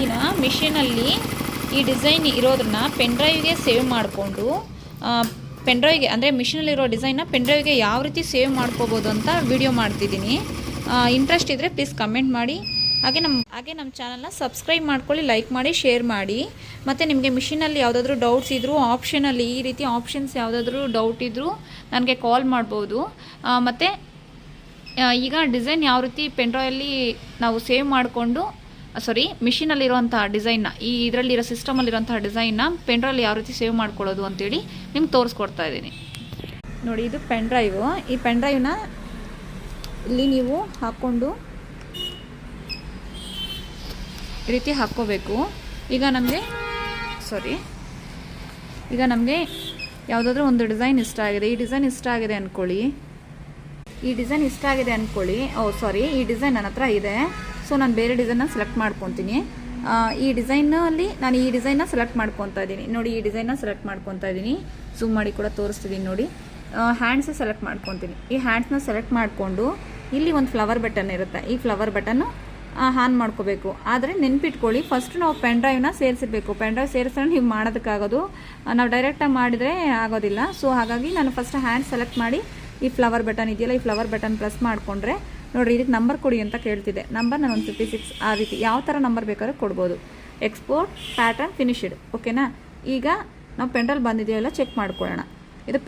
ಡಿಸೈನಿನ ಮಿಷಿನಲ್ಲಿ ಈ ಡಿಸೈನ್ ಇರೋದನ್ನ ಪೆನ್ಡ್ರೈವ್ಗೆ ಸೇವ್ ಮಾಡಿಕೊಂಡು ಪೆನ್ಡ್ರೈವ್ಗೆ ಅಂದರೆ ಮಿಷಿನಲ್ಲಿರೋ ಡಿಸೈನ್ನ ಪೆನ್ಡ್ರೈವ್ಗೆ ಯಾವ ರೀತಿ ಸೇವ್ ಮಾಡ್ಕೋಬೋದು ಅಂತ ವಿಡಿಯೋ ಮಾಡ್ತಿದ್ದೀನಿ. ಇಂಟ್ರೆಸ್ಟ್ ಇದ್ದರೆ ಪ್ಲೀಸ್ ಕಮೆಂಟ್ ಮಾಡಿ. ಹಾಗೆ ನಮ್ಮ ಚಾನಲ್ನ ಸಬ್ಸ್ಕ್ರೈಬ್ ಮಾಡ್ಕೊಳ್ಳಿ, ಲೈಕ್ ಮಾಡಿ, ಶೇರ್ ಮಾಡಿ. ಮತ್ತು ನಿಮಗೆ ಮಿಷಿನಲ್ಲಿ ಯಾವುದಾದ್ರೂ ಡೌಟ್ಸ್ ಇದ್ದರೂ ಆಪ್ಷನಲ್ಲಿ ಈ ರೀತಿ ಆಪ್ಷನ್ಸ್ ಯಾವುದಾದ್ರೂ ಡೌಟ್ ಇದ್ದರೂ ನನಗೆ ಕಾಲ್ ಮಾಡ್ಬೋದು. ಮತ್ತು ಈಗ ಡಿಸೈನ್ ಯಾವ ರೀತಿ ಪೆನ್ಡ್ರೈವಲ್ಲಿ ನಾವು ಸೇವ್ ಮಾಡಿಕೊಂಡು ಮಿಷಿನಲ್ಲಿರುವಂಥ ಡಿಸೈನ್ನ ಇದರಲ್ಲಿರೋ ಸಿಸ್ಟಮಲ್ಲಿರೋಂಥ ಡಿಸೈನ್ನ ಪೆನ್ಡ್ರೈವಲ್ಲಿ ಯಾವ ರೀತಿ ಸೇವ್ ಮಾಡ್ಕೊಳ್ಳೋದು ಅಂತೇಳಿ ನಿಮ್ಗೆ ತೋರಿಸ್ಕೊಡ್ತಾ ಇದ್ದೀನಿ. ನೋಡಿ, ಇದು ಪೆನ್ಡ್ರೈವು. ಈ ಪೆನ್ಡ್ರೈವ್ನ ಇಲ್ಲಿ ನೀವು ಹಾಕ್ಕೊಂಡು ಈ ರೀತಿ ಹಾಕ್ಕೋಬೇಕು. ಈಗ ನಮಗೆ ಯಾವುದಾದ್ರೂ ಒಂದು ಡಿಸೈನ್ ಇಷ್ಟ ಆಗಿದೆ, ಈ ಡಿಸೈನ್ ಇಷ್ಟ ಆಗಿದೆ ಅಂದ್ಕೊಳ್ಳಿ. ಈ ಡಿಸೈನ್ ನನ್ನ ಹತ್ರ ಇದೆ. ಸೊ ನಾನು ಬೇರೆ ಡಿಸೈನ್ನ ಸೆಲೆಕ್ಟ್ ಮಾಡ್ಕೊತೀನಿ. ಈ ಡಿಸೈನಲ್ಲಿ ನಾನು ಈ ಡಿಸೈನ್ನ ಸೆಲೆಕ್ಟ್ ಮಾಡ್ಕೊತಾ ಇದ್ದೀನಿ. ನೋಡಿ, ಈ ಡಿಸೈನ್ನ ಸೆಲೆಕ್ಟ್ ಮಾಡ್ಕೊತಾ ಇದ್ದೀನಿ. ಝೂಮ್ ಮಾಡಿ ಕೂಡ ತೋರಿಸ್ತಿದ್ದೀನಿ ನೋಡಿ. ಹ್ಯಾಂಡ್ಸ್ ಸೆಲೆಕ್ಟ್ ಮಾಡ್ಕೊತೀನಿ. ಈ ಹ್ಯಾಂಡ್ಸ್ನ ಸೆಲೆಕ್ಟ್ ಮಾಡಿಕೊಂಡು ಇಲ್ಲಿ ಒಂದು ಫ್ಲವರ್ ಬಟನ್ ಇರುತ್ತೆ. ಈ ಫ್ಲವರ್ ಬಟನ್ನು ಆನ್ ಮಾಡ್ಕೋಬೇಕು. ಆದರೆ ನೆನ್ಪಿಟ್ಕೊಳ್ಳಿ, ಫಸ್ಟ್ ನಾವು ಪೆನ್ಡ್ರೈವ್ನ ಸೇರಿಸಿರ್ಬೇಕು. ಪೆನ್ಡ್ರೈವ್ ಸೇರಿಸಿದ್ರೆ ನೀವು ಮಾಡೋದಕ್ಕಾಗೋದು, ನಾವು ಡೈರೆಕ್ಟಾಗಿ ಮಾಡಿದರೆ ಆಗೋದಿಲ್ಲ. ಸೊ ಹಾಗಾಗಿ ನಾನು ಫಸ್ಟ್ ಹ್ಯಾಂಡ್ ಸೆಲೆಕ್ಟ್ ಮಾಡಿ ಈ ಫ್ಲವರ್ ಬಟನ್ ಇದೆಯಲ್ಲ, ಈ ಫ್ಲವರ್ ಬಟನ್ ಪ್ರೆಸ್ ಮಾಡಿಕೊಂಡ್ರೆ ನೋಡಿರಿ, ಇದಕ್ಕೆ ನಂಬರ್ ಕೊಡಿ ಅಂತ ಕೇಳ್ತಿದೆ. ನಂಬರ್ ನಾನು 156 ಆ ರೀತಿ ಯಾವ ಥರ ನಂಬರ್ ಬೇಕಾದ್ರೂ ಕೊಡ್ಬೋದು. Export pattern finished. ಓಕೆನಾ? ಈಗ ನಾವು ಪೆನ್ಡ್ರೈವ್ ಬಂದಿದೆಯಲ್ಲ ಚೆಕ್ ಮಾಡ್ಕೊಳ್ಳೋಣ. ಇದು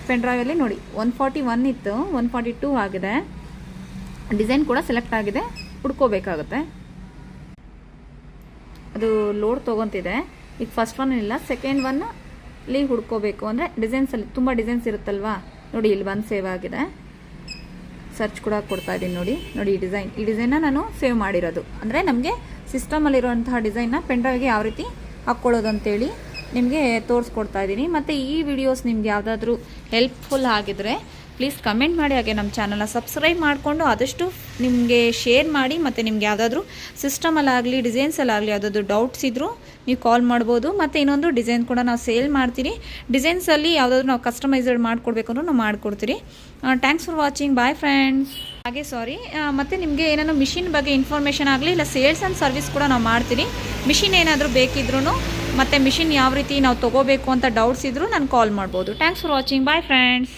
ಪೆನ್ಡ್ರೈವಲ್ಲಿ ನೋಡಿ 141 ಇತ್ತು, 142 ಆಗಿದೆ. ಡಿಸೈನ್ ಕೂಡ ಸೆಲೆಕ್ಟ್ ಆಗಿದೆ. ಹುಡ್ಕೋಬೇಕಾಗುತ್ತೆ, ಅದು ಲೋಡ್ ತೊಗೊತಿದೆ. ಈಗ ಫಸ್ಟ್ ಒನ್ ಇಲ್ಲ, ಸೆಕೆಂಡ್ ಒನ್ ಇಲ್ಲಿ ಹುಡ್ಕೋಬೇಕು. ಅಂದರೆ ಡಿಸೈನ್ಸಲ್ಲಿ ತುಂಬ ಡಿಸೈನ್ಸ್ ಇರುತ್ತಲ್ವಾ. ನೋಡಿ, ಇಲ್ಲಿ ಒಂದು ಸೇವ್ ಆಗಿದೆ. ಸರ್ಚ್ ಕೂಡ ಕೊಡ್ತಾ ಇದ್ದೀನಿ. ನೋಡಿ ಈ ಡಿಸೈನ್ನ ನಾನು ಸೇವ್ ಮಾಡಿರೋದು. ಅಂದರೆ ನಮಗೆ ಸಿಸ್ಟಮಲ್ಲಿರುವಂತಹ ಡಿಸೈನ್ನ ಪೆನ್ಡ್ರೈವ್ಗೆ ಯಾವ ರೀತಿ ಹಾಕ್ಕೊಳ್ಳೋದು ಅಂತೇಳಿ ನಿಮಗೆ ತೋರಿಸ್ಕೊಡ್ತಾ ಇದ್ದೀನಿ. ಮತ್ತು ಈ ವಿಡಿಯೋಸ್ ನಿಮ್ಗೆ ಯಾವುದಾದ್ರೂ ಹೆಲ್ಪ್ಫುಲ್ ಆಗಿದ್ರೆ ಪ್ಲೀಸ್ ಕಮೆಂಟ್ ಮಾಡಿ. ಹಾಗೆ ನಮ್ಮ ಚಾನಲ್ನ ಸಬ್ಸ್ಕ್ರೈಬ್ ಮಾಡಿಕೊಂಡು ಆದಷ್ಟು ನಿಮಗೆ ಶೇರ್ ಮಾಡಿ. ಮತ್ತು ನಿಮ್ಗೆ ಯಾವುದಾದ್ರೂ ಸಿಸ್ಟಮಲ್ಲಾಗಲಿ ಡಿಸೈನ್ಸಲ್ಲಾಗಲಿ ಯಾವುದಾದ್ರೂ ಡೌಟ್ಸ್ ಇದ್ದರೂ ನೀವು ಕಾಲ್ ಮಾಡ್ಬೋದು. ಮತ್ತು ಇನ್ನೊಂದು ಡಿಸೈನ್ ಕೂಡ ನಾವು ಸೇಲ್ ಮಾಡ್ತೀರಿ. ಡಿಸೈನ್ಸಲ್ಲಿ ಯಾವುದಾದ್ರೂ ನಾವು ಕಸ್ಟಮೈಸ್ಡ್ ಮಾಡಿಕೊಡ್ಬೇಕು ಅಂದ್ರೂ ನಾವು ಮಾಡಿಕೊಡ್ತೀರಿ. Thanks for watching. Bye friends. ಹಾಗೆ ಮತ್ತು ನಿಮಗೆ ಏನಾದ್ರು ಮಿಷಿನ್ ಬಗ್ಗೆ ಇನ್ಫಾರ್ಮೇಷನ್ ಆಗಲಿ ಇಲ್ಲ ಸೇಲ್ಸ್ ಆ್ಯಂಡ್ ಸರ್ವಿಸ್ ಕೂಡ ನಾವು ಮಾಡ್ತೀರಿ. ಮಿಷಿನ್ ಏನಾದರೂ ಬೇಕಿದ್ರೂ ಮತ್ತು ಮಿಷಿನ್ ಯಾವ ರೀತಿ ನಾವು ತೊಗೋಬೇಕು ಅಂತ ಡೌಟ್ಸ್ ಇದ್ದರೂ ನಾನು ಕಾಲ್ ಮಾಡ್ಬೋದು. Thanks for watching. Bye friends.